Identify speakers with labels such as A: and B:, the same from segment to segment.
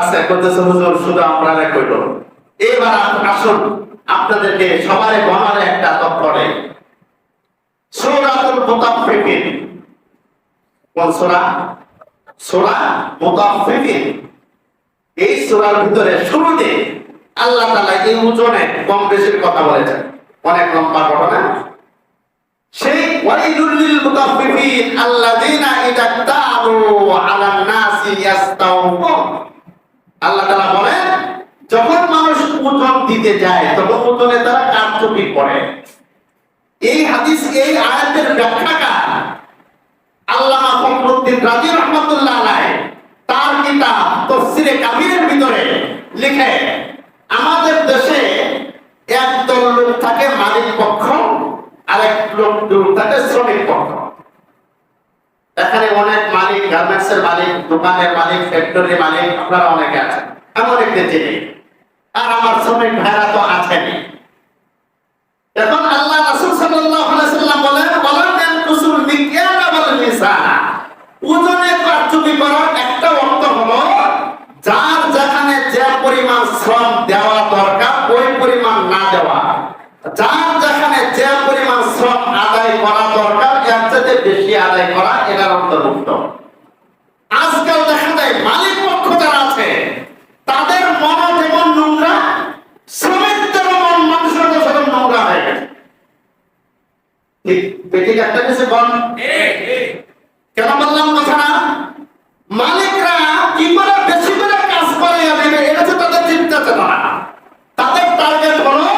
A: আচ্ছা করতেছে হুজুর শুধু আমরা কইল। এবার আসুন আপনাদেরকে সবাই গণারে একটা তথ্য দেই। সূরাতুল মুতাফফিফিন, কোন সূরা? সূরা মুতাফফিফিন। এই সূরার ভিতরে শুরুতে আল্লাহ তাআলা এই ওজনে কম বেশির কথা বলেছেন, অনেক লম্বা ঘটনা। সেই ওয়াইলুল লিল মুতাফফিফিন আল্লাযীনা ইযা তা'আলু আলান নাসি ইস্তাওফুন। আল্লাহ তাআলা বলেন যখন মানুষ ওজন দিতে যায় তখন ওজনে তারা কারচুপি করে। এই হাদিস, এই আয়াতের ব্যাখ্যাকার আল্লামা ফখরুদ্দীন রাজি রাহমাতুল্লাহ আলাইহি তার কিতাব তাফসীরে কাবীরের ভিতরে লিখে, আমাদের দেশে একদল লোক থাকে মালিক পক্ষ, আরেক লোক থাকে শ্রমিক পক্ষ। এখানে অনেক মালিক, গার্মেন্টসের মালিক, দোকানের মালিক, ফ্যাক্টরির মালিক আপনারা অনেকে আছেন, আমি অনেককে চিনি, আর আমার শ্রমিক ভাইরা তো আছেনই। এখন আল্লাহ রাসূল সাল্লাল্লাহু আলাইহি সাল্লাম বলেন কুসুল মিকিয়ালা ওয়াল মিজান, ওজনে কারচুপি করার একটা অর্থ হলো যার যেখানে যে পরিমাণ শ্রম দেওয়া দরকার ওই পরিমাণ না দেওয়া, যার যেখানে যে পরিমাণ শ্রম আদায় করা দরকার এর চেয়ে বেশি আদায় করা, এটার অন্তর্ভুক্ত। আজকাল দেখা যায় মালিক পক্ষ যারা আছে তাদের মন যেমন নোংরা, শ্রমিকদের মন মানুষের সাথে নোংরা হয়ে গেছে। ঠিক একটা কিছু বল, কেন বললাম কথাটা? মালিকরা কি করে বেশি করে কাজ করে দেবে এটা তো তাদের চিন্তা চেতনা। তাদের টার্গেট হলো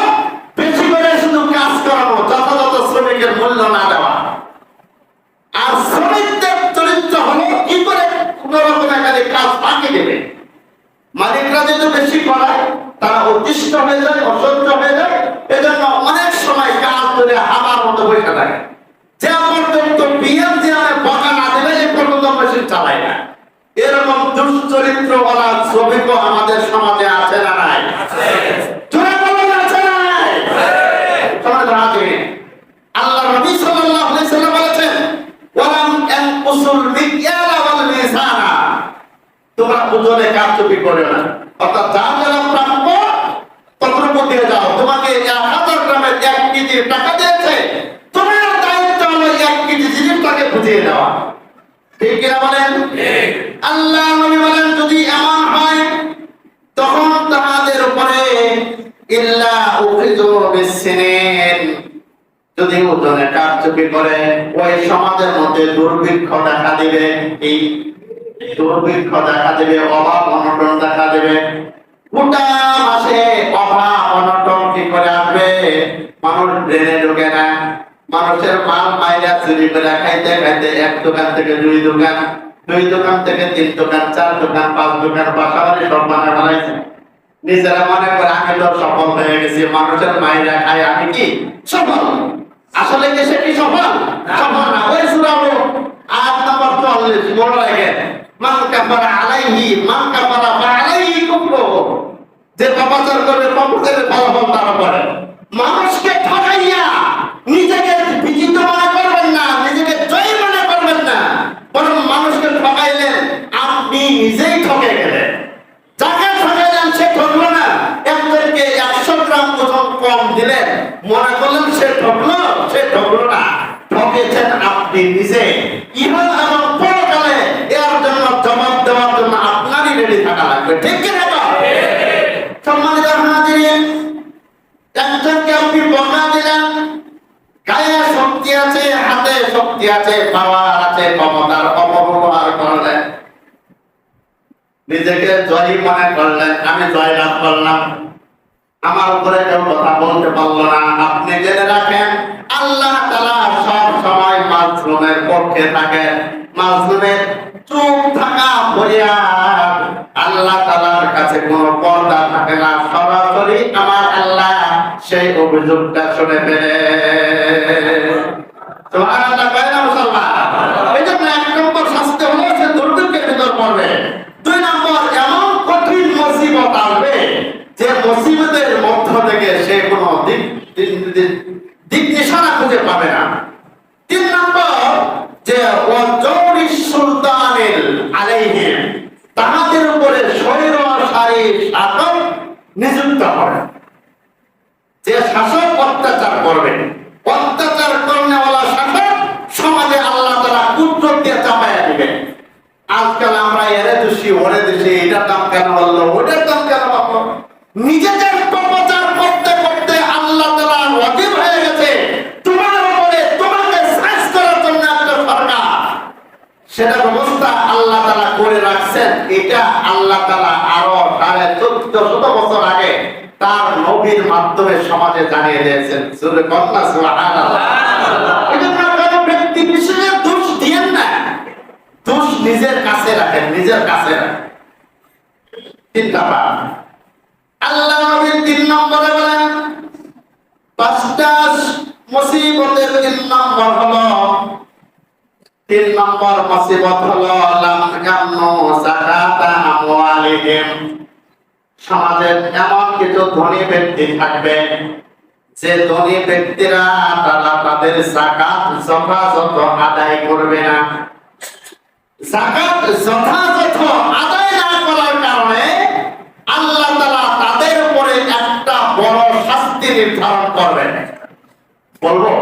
A: বেশি করে শুধু কাজ করানো, যথাযথ শ্রমিকের মূল্য না দেওয়া। আর শ্রমিকদের চরিত্র হলো কি করে কোন রকম একাধিক কাজ বাকি দেবে। মালিকরা যদি বেশি করায় তারা অতিষ্ঠ হয়ে যায়, অসহ্য হয়ে যায়, এজন্য অনেক সময় কাজ ধরে হাবার মতো বসে থাকে। যে পর্যন্ত বিএম যে বকা না দেবে এই পর্যন্ত মেশিন চালায় না। এরকম দুশ্চরিত্র ওরা শ্রমিকও আমাদের সমাজে আছে না নাই? আল্লাহ নবী সাল্লাল্লাহু আলাইহি সাল্লাম বলেছেন ওয়ালাম আনকুসুল মিকিয়ালা ওয়াল মিজানা, তোমরা ওজনে কারচুপি করো না। অর্থাৎ যার যারা প্রাপ্য ততটুকু দিয়ে যাও। তোমাকে 1000 গ্রামের 1 কেজি টাকা দিয়েছে, তোমার দায়িত্ব হলো 1 কেজি জিনিসটাকে বুঝিয়ে দেওয়া। ঠিক কিনা বলেন? আল্লাহ নবী বলেন যদি এমন হয় তখন তাদের উপরে ইল্লা উখিযু বিসসিনিন, যদি ওজনে কারচুপি করে ওই সমাজের মধ্যে দুর্ভিক্ষ দেখা দিবে। এই দুর্ভিক্ষ দেখা দেবে, অভাব অনটন দেখা দেবে। গোটা মাসে অভাব অনটন কি করে আসবে? মানুষ ড্রেনে ঢোকে না, মানুষের মাল মাইরা চুরি করে খাইতে খাইতে 1 দোকান থেকে 2 দোকান, 2 দোকান থেকে 3 দোকান, 4 দোকান, 5 দোকান, বাসাবাড়ি সব বানায় বানাইছে। নিজেরা মনে করে আমি তো সফল হয়ে গেছি, মানুষের মাইরা খাই আমি কি সফল? আসলে কি সে কি সফল? সফল না। ওই সূরা আয়াত নাম্বার 44 মনে রাখেন, মান কাফারা আলাইহি মান কাফারা আলাইহি কুফরুহু, যে পাপাচার করে পাপাচারের ফলাফল তারা পাবে। মানুষকে ঠকাইয়া নিজেকে বিজিত মনে করবেন না, নিজেকে জয়ী মনে করবেন না, বরং মানুষকে ঠকাইলেন আপনি নিজেই ঠকে গেলেন। যাকে ঠকাইলেন সে ঠকলো না, একজনকে 100 গ্রাম ওজন কম দিলেন, মনে করলেন সে ঠকলো, সে ঠকলো না, ঠকেছেন আপনি নিজে। ইহা এবং পরকালে এর জন্য জবাব দেওয়ার জন্য আপনারই রেডি থাকা লাগবে। ঠিক কিনা? সম্মানিত হাজিরিন, একজনকে আপনি বকা দিলেন, গায়ে শক্তি আছে, হাতে শক্তি আছে, পাওয়ার আছে, ক্ষমতার অপব্যবহার করলেন, নিজেকে জয়ী মনে করলেন, আমি জয়লাভ করলাম, আমার উপরে কেউ কথা বলতে পারলো না। আপনি জেনে রাখেন আল্লাহ তাআলা সব সময় মাজলুমের পক্ষে থাকে। মাজলুমের চুপ থাকা ফরিয়াদ আল্লাহ তাআলার কাছে কোনো পর্দা থাকে না, সরাসরি আমার আল্লাহ সেই অভিযোগটা শুনে ফেলে। সুবহানাল্লাহ, বাইনা মুসাল্লাহ। এই জন্য 1 নম্বর শাস্তি হলো সে দুর্ভিক্ষের ভিতর পড়বে। 2 নম্বর এমন কঠিন মুসিবত আসবে যে মুসিবতের মধ্য থেকে সে কোনো দিক নিশানা খুঁজে পাবে না। 3 নম্বর যে ওয়াজৌরি সুলতানিল আলাইহিম, তাহাদের উপরে স্বৈর নিযুক্ত করেন। যে শাসক অত্যাচার করবে, অত্যাচার করনেওয়ালা শাসক সমাজে আল্লাহ তাআলা কুদরত দিয়ে চাপায়া দিবেন। আজকাল আমরা এরে দোষী ওরে দোষী, এটার দাম কেন বললো, ওটার দাম কেন বললো, নিজেদের প্রচার করতে করতে আল্লাহ তাআলা ওয়াজিব হয়ে গেছে তোমার উপরে, তোমাকে সাইজ করার জন্য একটা সরকার, সেটা ব্যবস্থা আল্লাহ তাআলা করে রাখছেন। এটা আল্লাহ তাআলা আরো 1450 বছর আগে তার নবীর মাধ্যমে সমাজে জানিয়ে দিয়েছেন। সূরা কন্যা, সুবহানাল্লাহ। এজন্য কোনো ব্যক্তি বিশেষে দোষ দিয়েন না, দোষ নিজের কাছে রাখেন, নিজের কাছে রাখেন। চিন্তাবাদ আল্লাহ নবী 3 নম্বরে বলেন, 5টা মুসিবতের 3 নম্বর হলো, 3 নম্বর মুসিবত হলো লাম ইয়ামনু যাকাতা আমওয়ালিহিম। সমাজের এমন কিছু ধনী ব্যক্তি থাকবে যে ধনী ব্যক্তিরা তারা তাদের যাকাত যথাযথ আদায় করবে না। যাকাত যথাযথ আদায় না করার কারণে আল্লাহ তাআলা তাদের উপরে একটা বড় শাস্তি নির্ধারণ করবেন। বলবো?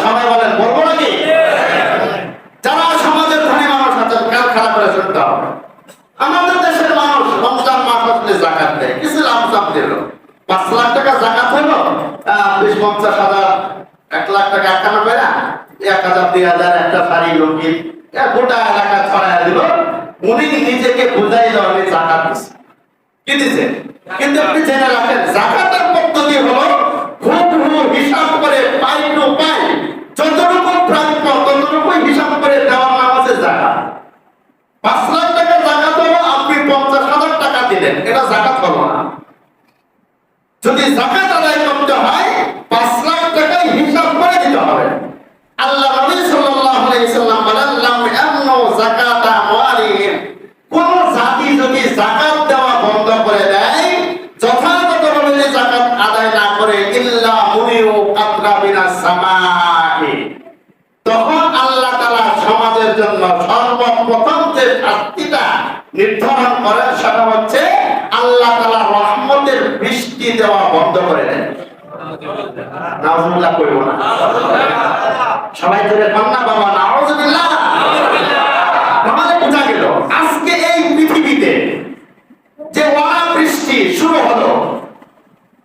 A: সবাই বলেন বলবো নাকি? যারা সমাজের ধনী মানুষ আছে, কাল খারাপ করে শুনতে হবে। আমাদের দেশের মানুষ রমজান মাস আসলে যাকাত দেয়, কিছু লাভ দিল, 5 লাখ টাকা যাকাত হলো, 20-50 হাজার, 1 লাখ টাকা একখানা পেরা, 1000 2000 একটা শাড়ি লুঙ্গি গোটা এলাকা ছড়ায় দিল। উনি নিজেকে বুঝাইল আমি যাকাত দিচ্ছি, কি দিচ্ছে। কিন্তু আপনি জেনে রাখেন যাকাতের পদ্ধতি হলো হুবহু হিসাব করে পাই টু পাই, যতটুকু প্রাপ্য ততটুকু হিসাব করে দেওয়ার নাম আছে যাকাত। 5 লাখ টাকা যাকাত হলো, আপনি 50,000 টাকা দিলেন, এটা যাকাত হলো না। যদি যাকাত আদায় করতে হয় 5 লাখ টাকায় হিসাব করে দিতে হবে। আল্লাহ নবী সাল্লাল্লাহু আলাইহি সাল্লাম বলেন, লাম ইয়ামনু যাকাতা আমওয়ালিহিম। কোন জাতি যদি যাকাত দেওয়া বন্ধ করে দেয়, যথাযথভাবে যদি যাকাত আদায় না করে, ইল্লা মুনিউ কাতরা মিনাস সামাই, তখন আল্লাহ তাআলা সমাজের জন্য সর্বপ্রথম যে শাস্তিটা নির্ধারণ করেন সেটা হচ্ছে আল্লাহ তাআলা রহমতের বৃষ্টি দেওয়া বন্ধ করে দেন। নাউজুবিল্লাহ কইব না? সবাই ধরে কান্না বাবা নাউজুবিল্লাহ। আমাদের বোঝা গেল আজকে এই পৃথিবীতে যে অনাবৃষ্টি শুরু হলো,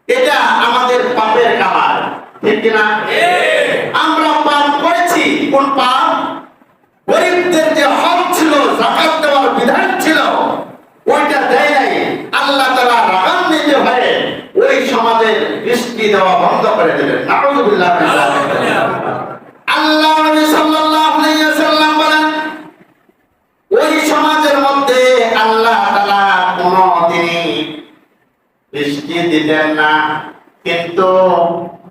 A: এটা আমাদের পাপের কামাল, ঠিক কিনা? আমরা পাপ করেছি। কোন পাপ? গরিবদের যে হক ছিল, যাকাত দেওয়ার বিধান ছিল, ওইটা দেয় নাই। আল্লাহ তাআলা রাগান্বিত হয়ে ওই সমাজে বৃষ্টি দেওয়া বন্ধ করে দিলেন। নাউজুবিল্লাহ। আল্লাহ নবী সাল্লাল্লাহু আলাইহি ওয়াসাল্লাম বলেন, ওই সমাজের মধ্যে আল্লাহ তাআলা কোনদিনই বৃষ্টি দিলেন না, কিন্তু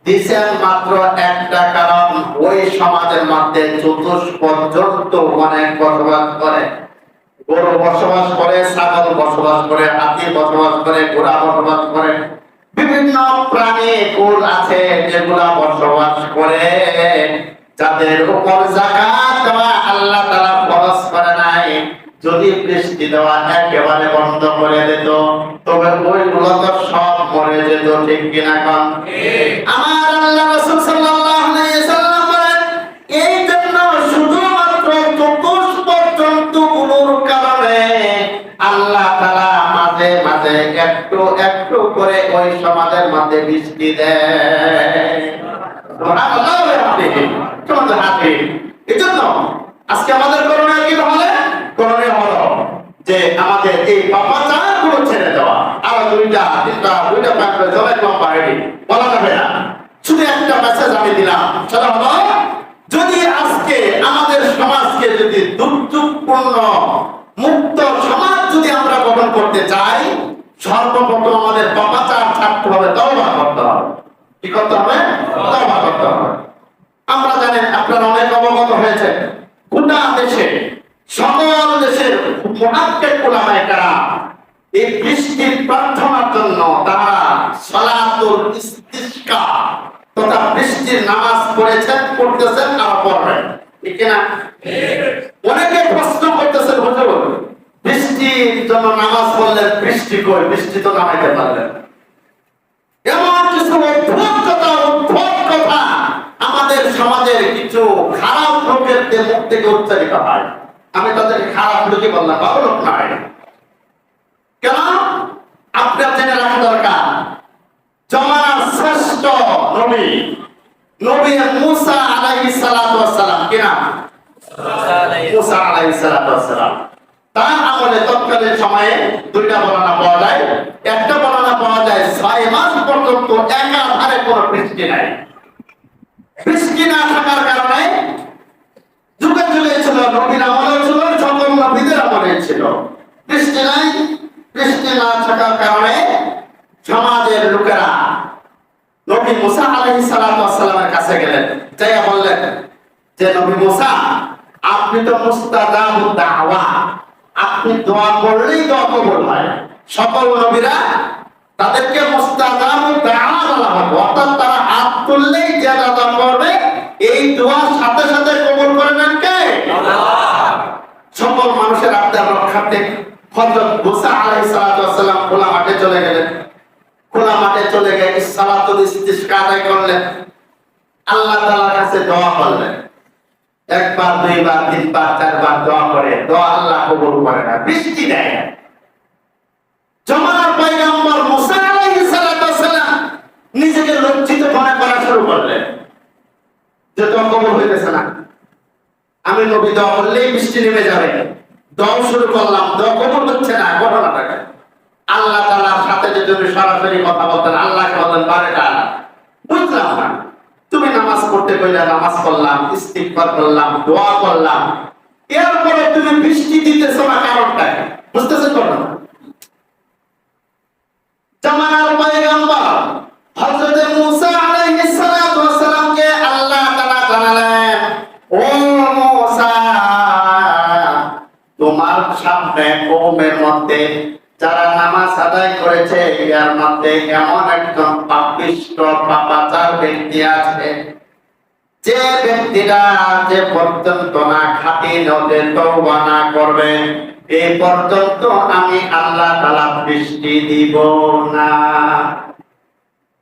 A: দিছেন মাত্র একটা কারণ, ওই সমাজের মধ্যে চতুষ্পদ জন্তু অনেক বসবাস করে। গরু বসবাস করে, ছাগল বসবাস করে, হাতি বসবাস করে, ঘোড়া বসবাস করে, বিভিন্ন প্রাণী কুল আছে যেগুলা বসবাস করে, যাদের উপর যাকাত দেওয়া আল্লাহ তাআলা ফরজ করে নাই। যদি বৃষ্টি দেওয়া একেবারে বন্ধ করে দিত, তবে ওইগুলো তো সব মরে যেত, ঠিক কিনা? কোন আমার আল্লাহ রাসূল সাল্লাল্লাহু আলাইহি সাল্লাম বলেন, এই জন্য শুধুমাত্র চতুষ্পদ জন্তুগুলোর কারণে আল্লাহ তাআলা মাঝে মাঝে একটু একটু করে ওই সমাজের মধ্যে বৃষ্টি দেয়। সুবহানাল্লাহ। এই জন্য আজকে আমাদের করণীয় কি হবে? করণীয় হলো যে আমাদের এই পাপাচার গুলো ছেড়ে দেওয়া। আরো 2টা 3টা 2টা 5টা জলের লম্বা হেডি বলা যাবে না। শুধু একটা মেসেজ আমি দিলাম, সেটা হলো যদি আজকে আমাদের সমাজকে যদি দুর্যোগপূর্ণ মুক্ত সমাজ যদি আমরা গঠন করতে চাই, সর্বপ্রথম আমাদের পাপাচার ছাড়তে হবে, তওবা করতে হবে। কি করতে হবে? তওবা করতে হবে। আমরা জানেন, আপনারা অনেক অবগত হয়েছে, গোটা দেশে সকল দেশের মুহাক্কিক উলামায়ে কেরাম এই বৃষ্টির প্রার্থনার জন্য তারা সালাতুল ইস্তিসকা তথা বৃষ্টির নামাজ পড়েছেন, পড়তেছেন আর পড়বেন, ঠিক না? অনেকে প্রশ্ন করতেছেন, হুজুর বৃষ্টির জন্য নামাজ পড়লেন, বৃষ্টি কই, বৃষ্টি তো নামাইতে পারলেন। এমন কিছু উদ্ভট কথা আমাদের সমাজের কিছু খারাপ লোকের মুখ থেকে উচ্চারিত হয়। আমি তাদের খারাপ লোকই বললাম, ভালো লোক নয়। কেন? আপনার জেনে রাখা দরকার, জমানার শ্রেষ্ঠ নবী নবী মুসা আলাইহিস সালাতু ওয়াস সালাম, কি নাম? মুসা আলাইহিস সালাতু ওয়াস সালাম। তার আমলে তৎকালীন সময়ে দুইটা বর্ণনা পাওয়া যায়। একটা বর্ণনা পাওয়া যায় 6 মাস পর্যন্ত একাধারে কোনো বৃষ্টি নাই। বৃষ্টি না থাকার কারণে যুগে যুগে ছিল, নবীর আমলে ছিল, সকল নবীদের আমলে ছিল, বৃষ্টি নাই। বৃষ্টি না থাকার কারণে সমাজের লোকেরা নবী মুসা আলাইহিস সালাতু ওয়াস সালামের কাছে গেলেন, যাইয়া বললেন যে নবী মুসা, আপনি তো মুস্তাজাবুদ দাওয়া, আপনি দোয়া করলেই দোয়া কবুল হয়। সকল নবীরা তাদেরকে মুস্তাজাবুদ দাওয়া বলা হয়, অর্থাৎ তারা হাত তুললেই যে দোয়া করবে এই দোয়ার সাথে সাথে কবুল করবেন কে? আল্লাহ। সকল মানুষের আবদার রক্ষার্থে হযরত মুসা আলাইহিস সালাতু ওয়াস সালাম খোলা মাঠে চলে গেলেন। খোলা মাঠে চলে গিয়ে সালাতুল ইস্তিসকা আদায় করলেন, আল্লাহ তাআলার কাছে দোয়া করলেন। একবার, দুইবার, তিনবার, চারবার দোয়া করে দোয়া আল্লাহ কবুল করে না, বৃষ্টি দেয় না। জমানার পয়গম্বর মুসা আলাইহিস সালাতু ওয়াস সালাম নিজেকে লজ্জিত মনে করা শুরু করলেন যে দোয়া কবুল হইতেছে না, আমি নবী দোয়া করলেই বৃষ্টি নেমে যাবে। দোয়া শুরু করলাম, দোয়া কবুল হচ্ছে না। ঘটনাটাকে আল্লাহ তাআলার সাথে যদি সরাসরি কথা বলতেন, আল্লাহকে বলতেন, বারেটা বুঝলাম না, তুমি নামাজ পড়তে কইলে নামাজ পড়লাম, ইস্তিগফার করলাম, দোয়া করলাম, এরপরে তুমি বৃষ্টি দিতেছো না, কারণটা বুঝতেছেন? না জামানার পয়গম্বর হযরত মুসা আলাইহিস সালাতু ওয়াস সালামকে আল্লাহ তাআলা জানালেন, ও মুসা, তোমার সামনে কওমের মধ্যে যারা নামাজ আদায় করেছে এর মধ্যে এমন একজন পাপিষ্ঠ পাপাচার ব্যক্তি আছে, যে ব্যক্তিরা যে পর্যন্ত না খাঁটি নদে তওবা না করবে এই পর্যন্ত আমি আল্লাহ তাআলা বৃষ্টি দিব না।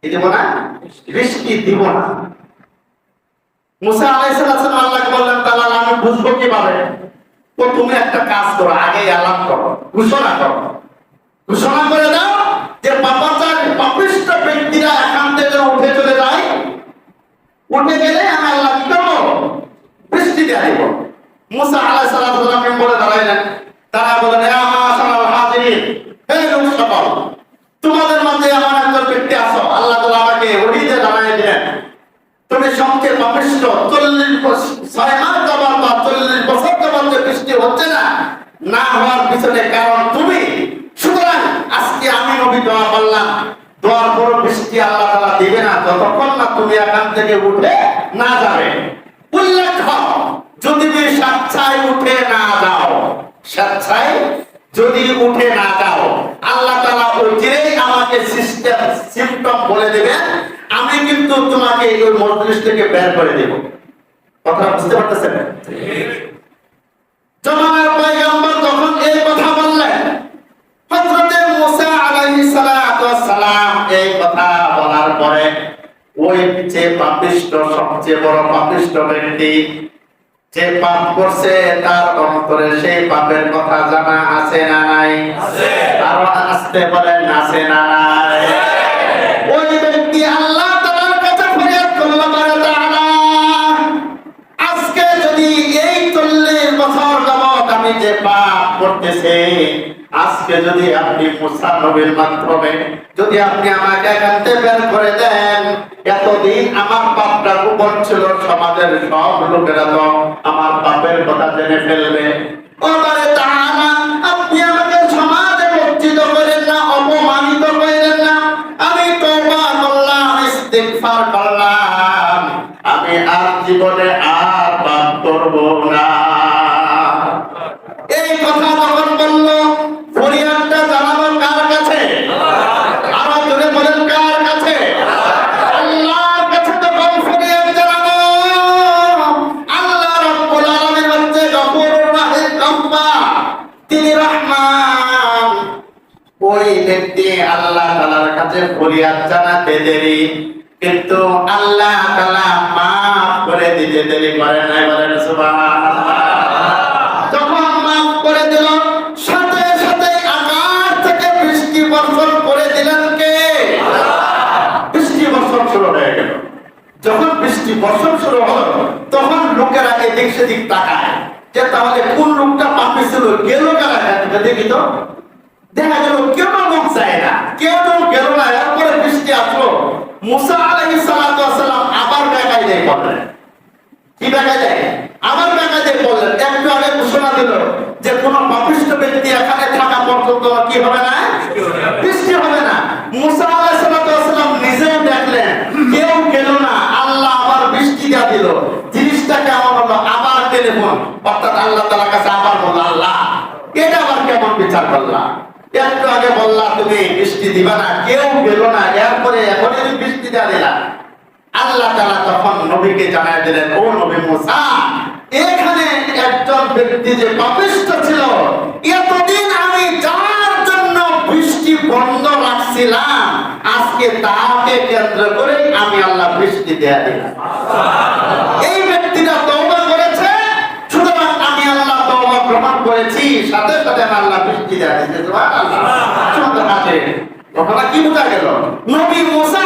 A: দিব না, বৃষ্টি দিব না। মুসা আলাইহিস সালাম আল্লাহকে বললেন, তাআলা আমি বুঝবো কিভাবে? তো তুমি একটা কাজ করো, আগে এলান করো, ঘোষণা করো, ঘোষণা করে দাও যে পাপাচার পাপিষ্ঠ ব্যক্তিরা এখান থেকে উঠে চলে যায়, উঠে গেলে আমি আল্লাহ কি করবো? বৃষ্টি দিয়ে দিব। মুসা আলাইহিস সালাম মেম্বরে দাঁড়াইলেন, তারা বলেন, হে মাশাআল্লাহ হাজিরিন, হে লোক সকল, তোমাদের মধ্যে এমন একজন ব্যক্তি আছো, আল্লাহ তাআলা আমাকে ওহিতে জানাই দিলেন, তুমি সবচেয়ে পাপিষ্ঠ, 6 মাস যাবার বা 40 বছর যাবার যে বৃষ্টি হচ্ছে না, না হওয়ার পিছনে কারণ তুমি। সুতরাং আজকে আমি নবী দোয়া করলাম, দোয়ার পর বৃষ্টি আল্লাহ তাআলা দিবে না যতক্ষণ না তুমি এখান থেকে উঠে না যাবে। উল্লেখ যদি স্বেচ্ছায় উঠে না যাও, স্বেচ্ছায় যদি উঠে না যাও, আল্লাহ তাআলা ওইটাই আমাকে সিম্পটম বলে দেবেন, আমি কিন্তু তোমাকে ওই মজলিস থেকে বের করে দেব। কথা বুঝতে পারতেছেন? জমানার পয়গম্বর যখন এই কথা বললেন, হযরত মুসা আলাইহিস সালাতু ওয়াস সালাম এই কথা বলার পরে ওই যে পাপিষ্ঠ, সবচেয়ে বড় পাপিষ্ঠ ব্যক্তি যে পাপ করছে তার অন্তরে সেই পাপের কথা জানা আছে না নাই? আছে। আরো আসতে বলেন, আছে না নাই? ওই ব্যক্তি আল্লাহ তাআলার কাছে ফরিয়াদ করলো, তাআলা আজকে যদি এই 40 বছর যাবত আমি যে পাপ করতেছি, আজকে যদি আপনি মুসা নবীর মাধ্যমে যদি আপনি আমাকে এখান থেকে বের করে দেন, এতদিন আমার পাপটা গোপন ছিল, সমাজের সব লোকেরা তো আমার পাপের কথা জেনে ফেলবে। ওরে তাআলা, আপনি আমাকে সমাজে লজ্জিত করেন না, অপমানিত করেন না। আমি তওবা করলাম, ইস্তিগফার করলাম, আমি আর জীবনে আর পাপ করব না। এই কথা যখন বলল, ফরিয়াদটা জানাবো কার কাছে? আরো জোরে বলেন, কার কাছে? আল্লাহর কাছে যখন ফরিয়াদ জানাবো, আল্লাহ রাব্বুল আলামিন হচ্ছে গফুরুর রহিম, তিনি রহমান ওই ব্যক্তি আল্লাহ তাআলার কাছে ফরিয়াদ জানাতে দেরি, কিন্তু আল্লাহ তাআলা মাফ করে দিতে দেরি করে নাই। বলেন সুবহানাল্লাহ। যখন মাফ করে দিল, সাথে সাথে আকাশ থেকে বৃষ্টি বর্ষণ করে দিলেন কে? বৃষ্টি বর্ষণ শুরু হয়ে গেল। যখন বৃষ্টি বর্ষণ শুরু হলো, তখন লোকেরা এদিক সেদিক তাকায় যে তাহলে কোন লোকটা পাপি ছিল, গেল কারা? দেখি তো, দেখা গেল কেউ মুখ যায় না, কেউ গেল না। এরপরে বৃষ্টি আসলো, মুসা আলাইহিস সালাতু ওয়াস সালাম আবার বেকায় যায় বললেন। কি বেকায় যায়? আবার বেকায় যায় বললেন। একটু আগে ঘোষণা দিল যে কোন পাপিষ্ঠ ব্যক্তি এখানে থাকা পর্যন্ত কি হবে না? বৃষ্টি হবে না। মুসা আলাইহিস সালাতু ওয়াস সালাম নিজেও দেখলেন কেউ গেল না, আল্লাহ আবার বৃষ্টি দিয়ে দিল। জিনিসটা কেমন হলো? আবার টেলিফোন, অর্থাৎ আল্লাহ তাআলার কাছে আবার বলল, আল্লাহ এটা আবার কেমন বিচার করলাম? একটু আগে বললা তুমি বৃষ্টি দিবা না, কেউ গেল না, এরপরে এখনই বৃষ্টি দিয়ে দিলা। আল্লাহ তাআলা তখন নবীকে জানাই দিলেন, ও নবী মুসা, এখানে একজন ব্যক্তি যে পাপিষ্ঠ ছিল, এতদিন আমি যার জন্য বৃষ্টি বন্ধ রাখছিলাম, আজকে তাকে কেন্দ্র করে আমি আল্লাহ বৃষ্টি দিয়ে দিলাম। এই ব্যক্তিটা তওবা করেছে, সুতরাং আমি আল্লাহ তওবা গ্রহণ করেছি, সাথে সাথে আল্লাহ বৃষ্টি দিয়ে দিয়েছে। সুবহানাল্লাহ। ঘটনা কি বোঝা গেল? নবী মুসা